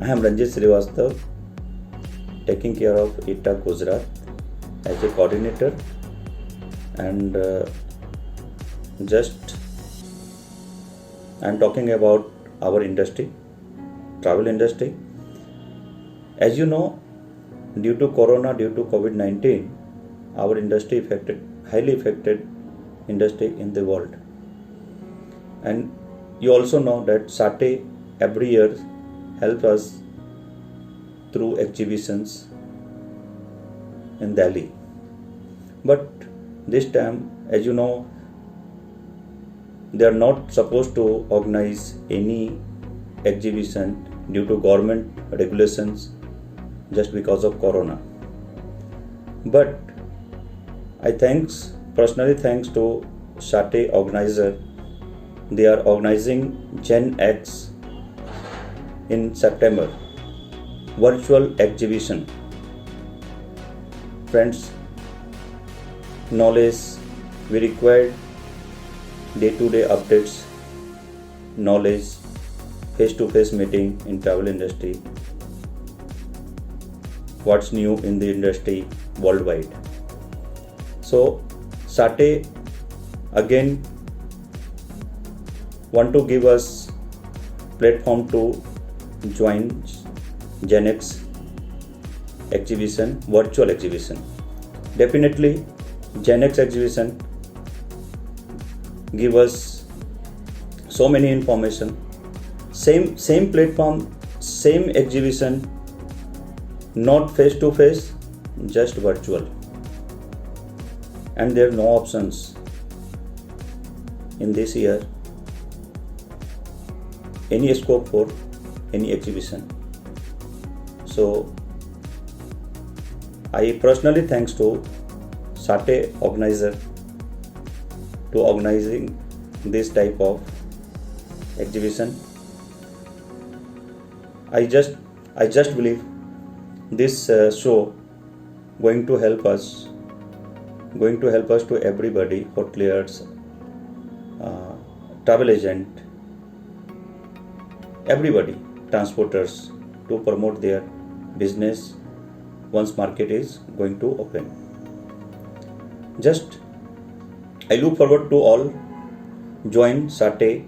I am Ranjit Srivastav, taking care of ITA Gujarat as a coordinator, and just I am talking about our industry, travel industry. As you know, due to Corona, due to COVID-19, our industry highly affected industry in the world. And you also know that SATE every year helps us through exhibitions in Delhi. But this time, as you know, they are not supposed to organize any exhibition due to government regulations just because of Corona. But I personally thanks to SATE organizer. They are organizing Gen X in September, virtual exhibition. Friends, knowledge, we required day-to-day updates, knowledge, face-to-face meeting in travel industry, what's new in the industry worldwide. So SATE again want to give us platform to join Gen X exhibition, virtual exhibition. Definitely Gen X exhibition give us so many information. Same platform, same exhibition, not face to face, just virtual. And there are no options in this year, any scope for any exhibition. So I personally thanks to SATE organizer to organizing this type of exhibition. I just believe this show going to help us to everybody, hoteliers, travel agent, everybody, transporters, to promote their business once market is going to open. Just I look forward to all join SATE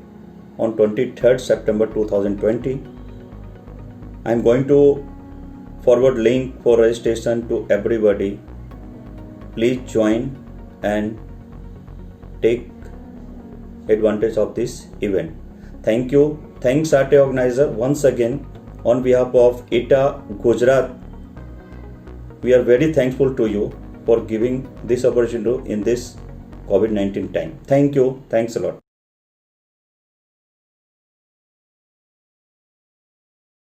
on 23rd September 2020. I am going to forward link for registration to everybody. Please join and take advantage of this event. Thank you. Thanks SATE organizer once again on behalf of ITA Gujarat. We are very thankful to you for giving this opportunity in this COVID-19 time. Thank you. Thanks a lot.